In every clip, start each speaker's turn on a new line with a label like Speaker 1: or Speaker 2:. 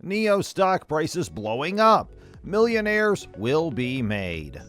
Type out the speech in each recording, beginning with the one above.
Speaker 1: NIO stock prices blowing up. Millionaires will be made.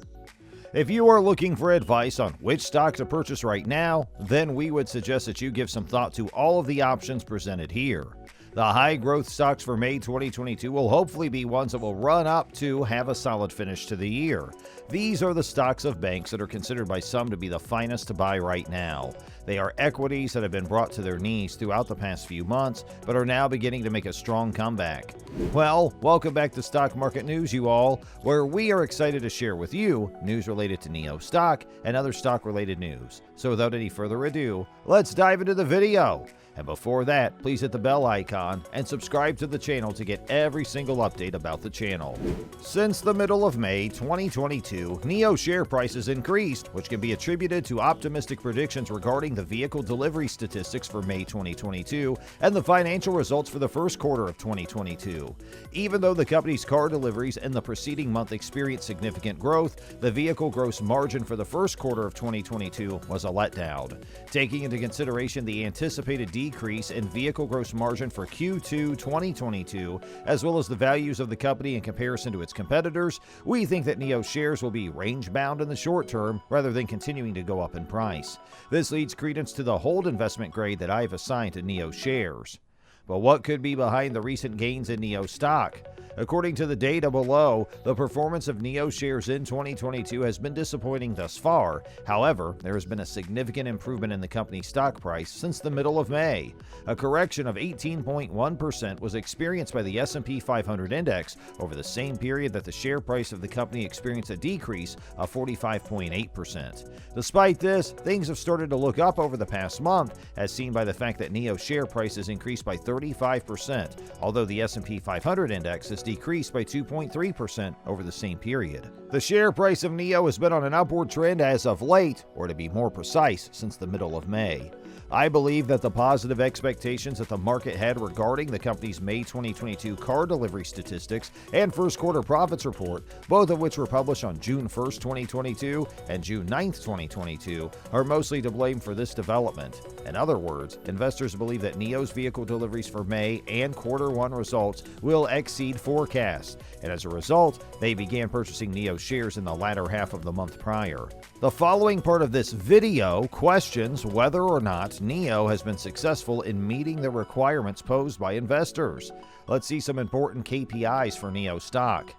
Speaker 1: If you are looking for advice on which stock to purchase right now, then we would suggest that you give some thought to all of the options presented here. The high-growth stocks for May 2022 will hopefully be ones that will run up to have a solid finish to the year. These are the stocks of banks that are considered by some to be the finest to buy right now. They are equities that have been brought to their knees throughout the past few months, but are now beginning to make a strong comeback. Well, welcome back to Stock Market News, you all, where we are excited to share with you news related to NIO stock and other stock-related news. So without any further ado, let's dive into the video. And before that, please hit the bell icon and subscribe to the channel to get every single update about the channel. Since the middle of May 2022, NIO share prices increased, which can be attributed to optimistic predictions regarding the vehicle delivery statistics for May 2022 and the financial results for the first quarter of 2022. Even though the company's car deliveries in the preceding month experienced significant growth, the vehicle gross margin for the first quarter of 2022 was a letdown. Taking into consideration the anticipated decrease in vehicle gross margin for Q2 2022, as well as the values of the company in comparison to its competitors, we think that NIO shares will be range-bound in the short term rather than continuing to go up in price. This leads credence to the hold investment grade that I have assigned to NIO shares. But what could be behind the recent gains in NIO stock? According to the data below, the performance of NIO shares in 2022 has been disappointing thus far. However, there has been a significant improvement in the company's stock price since the middle of May. A correction of 18.1% was experienced by the S&P 500 index over the same period that the share price of the company experienced a decrease of 45.8%. Despite this, things have started to look up over the past month, as seen by the fact that NIO share prices increased by 35%, although the S&P 500 index has decreased by 2.3% over the same period. The share price of NIO has been on an upward trend as of late, or to be more precise, since the middle of May. I believe that the positive expectations that the market had regarding the company's May 2022 car delivery statistics and first quarter profits report, both of which were published on June 1st, 2022 and June 9th, 2022, are mostly to blame for this development. In other words, investors believe that NIO's vehicle deliveries for May and quarter one results will exceed forecasts, and as a result, they began purchasing NIO shares in the latter half of the month prior. The following part of this video questions whether or not NIO has been successful in meeting the requirements posed by investors. Let's see some important KPIs for NIO stock.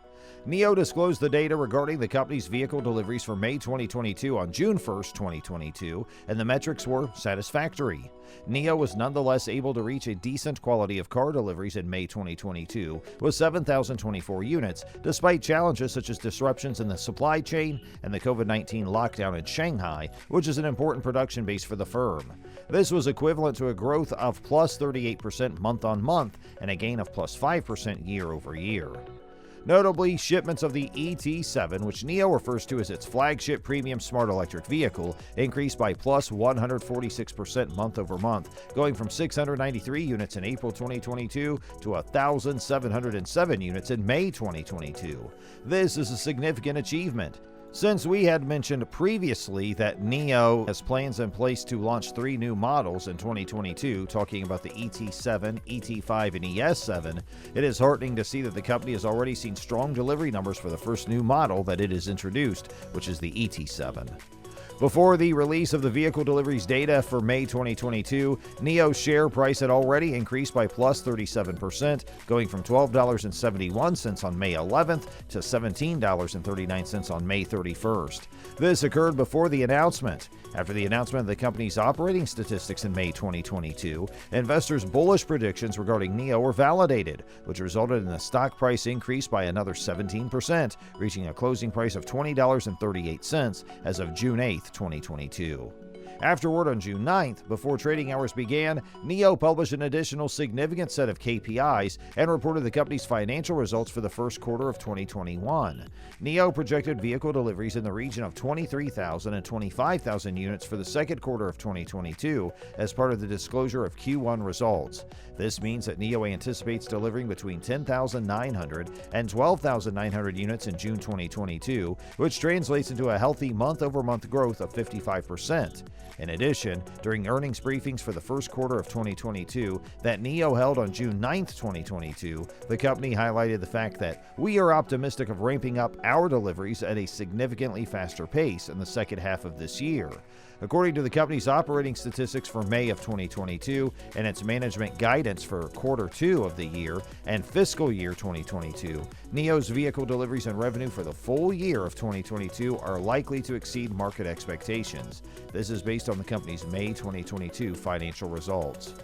Speaker 1: NIO disclosed the data regarding the company's vehicle deliveries for May 2022 on June 1st, 2022, and the metrics were satisfactory. NIO was nonetheless able to reach a decent quality of car deliveries in May 2022 with 7,024 units, despite challenges such as disruptions in the supply chain and the COVID-19 lockdown in Shanghai, which is an important production base for the firm. This was equivalent to a growth of plus 38% month-on-month and a gain of plus 5% year-over-year. Notably, shipments of the ET7, which NIO refers to as its flagship premium smart electric vehicle, increased by plus 146% month-over-month, going from 693 units in April 2022 to 1,707 units in May 2022. This is a significant achievement. Since we had mentioned previously that NIO has plans in place to launch 3 new models in 2022, talking about the ET7, ET5, and ES7, it is heartening to see that the company has already seen strong delivery numbers for the first new model that it has introduced, which is the ET7. Before the release of the vehicle deliveries data for May 2022, NIO's share price had already increased by plus 37%, going from $12.71 on May 11th to $17.39 on May 31st. This occurred before the announcement. After the announcement of the company's operating statistics in May 2022, investors' bullish predictions regarding NIO were validated, which resulted in the stock price increase by another 17%, reaching a closing price of $20.38 as of June 8th, 2022. Afterward, on June 9th, before trading hours began, NIO published an additional significant set of KPIs and reported the company's financial results for the first quarter of 2021. NIO projected vehicle deliveries in the region of 23,000 and 25,000 units for the second quarter of 2022 as part of the disclosure of Q1 results. This means that NIO anticipates delivering between 10,900 and 12,900 units in June 2022, which translates into a healthy month-over-month growth of 55%. In addition, during earnings briefings for the first quarter of 2022 that NIO held on June 9, 2022, the company highlighted the fact that we are optimistic of ramping up our deliveries at a significantly faster pace in the second half of this year. According to the company's operating statistics for May of 2022 and its management guidance for quarter 2 of the year and fiscal year 2022, NIO's vehicle deliveries and revenue for the full year of 2022 are likely to exceed market expectations. This is based on the company's May 2022 financial results.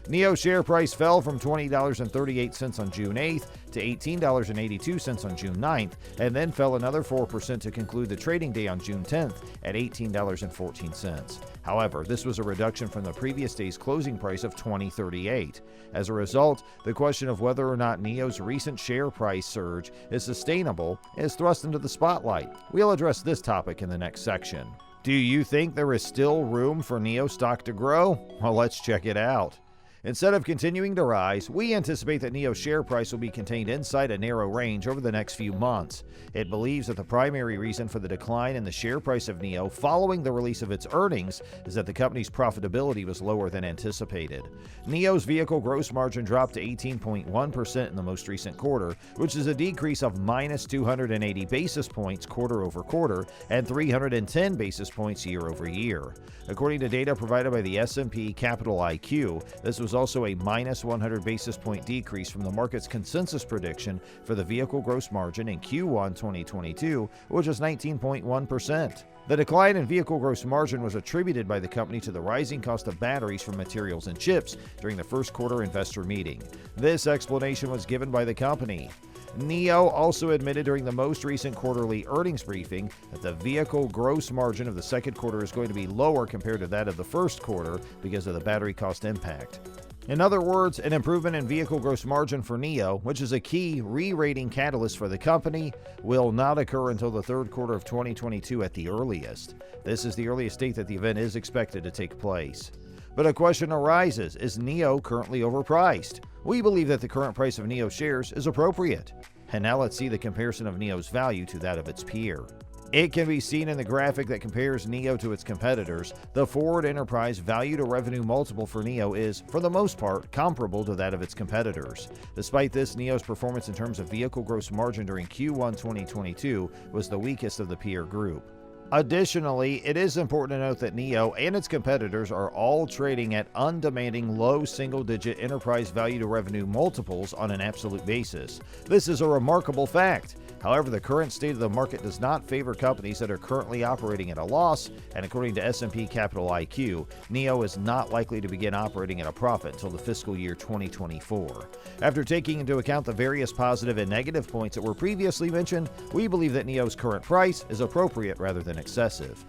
Speaker 1: NIO's share price fell from $20.38 on June 8th to $18.82 on June 9th, and then fell another 4% to conclude the trading day on June 10th at $18.14. However, this was a reduction from the previous day's closing price of $20.38. As a result, the question of whether or not NIO's recent share price surge is sustainable is thrust into the spotlight. We'll address this topic in the next section. Do you think there is still room for NIO stock to grow? Well, let's check it out. Instead of continuing to rise, we anticipate that NIO's share price will be contained inside a narrow range over the next few months. It believes that the primary reason for the decline in the share price of NIO following the release of its earnings is that the company's profitability was lower than anticipated. NIO's vehicle gross margin dropped to 18.1% in the most recent quarter, which is a decrease of minus 280 basis points quarter over quarter and 310 basis points year over year. According to data provided by the S&P Capital IQ, this was also a minus 100 basis point decrease from the market's consensus prediction for the vehicle gross margin in Q1 2022, which was 19.1%. The decline in vehicle gross margin was attributed by the company to the rising cost of batteries from materials and chips during the first quarter investor meeting. This explanation was given by the company. NIO also admitted during the most recent quarterly earnings briefing that the vehicle gross margin of the second quarter is going to be lower compared to that of the first quarter because of the battery cost impact. In other words, an improvement in vehicle gross margin for NIO, which is a key re-rating catalyst for the company, will not occur until the third quarter of 2022 at the earliest. This is the earliest date that the event is expected to take place. But a question arises, is NIO currently overpriced? We believe that the current price of NIO shares is appropriate. And now let's see the comparison of NIO's value to that of its peer. It can be seen in the graphic that compares NIO to its competitors. The forward enterprise value to revenue multiple for NIO is, for the most part, comparable to that of its competitors. Despite this, NIO's performance in terms of vehicle gross margin during Q1 2022 was the weakest of the peer group. Additionally, it is important to note that NIO and its competitors are all trading at undemanding low single-digit enterprise value to revenue multiples on an absolute basis. This is a remarkable fact. However, the current state of the market does not favor companies that are currently operating at a loss, and according to S&P Capital IQ, NIO is not likely to begin operating at a profit until the fiscal year 2024. After taking into account the various positive and negative points that were previously mentioned, we believe that NIO's current price is appropriate rather than excessive.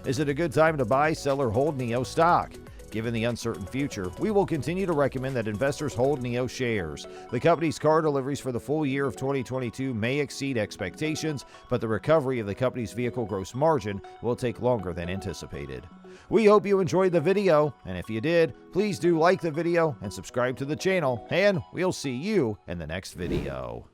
Speaker 1: Is it a good time to buy, sell, or hold NIO stock? Given the uncertain future, we will continue to recommend that investors hold NIO shares. The company's car deliveries for the full year of 2022 may exceed expectations, but the recovery of the company's vehicle gross margin will take longer than anticipated. We hope you enjoyed the video, and if you did, please do like the video and subscribe to the channel, and we'll see you in the next video.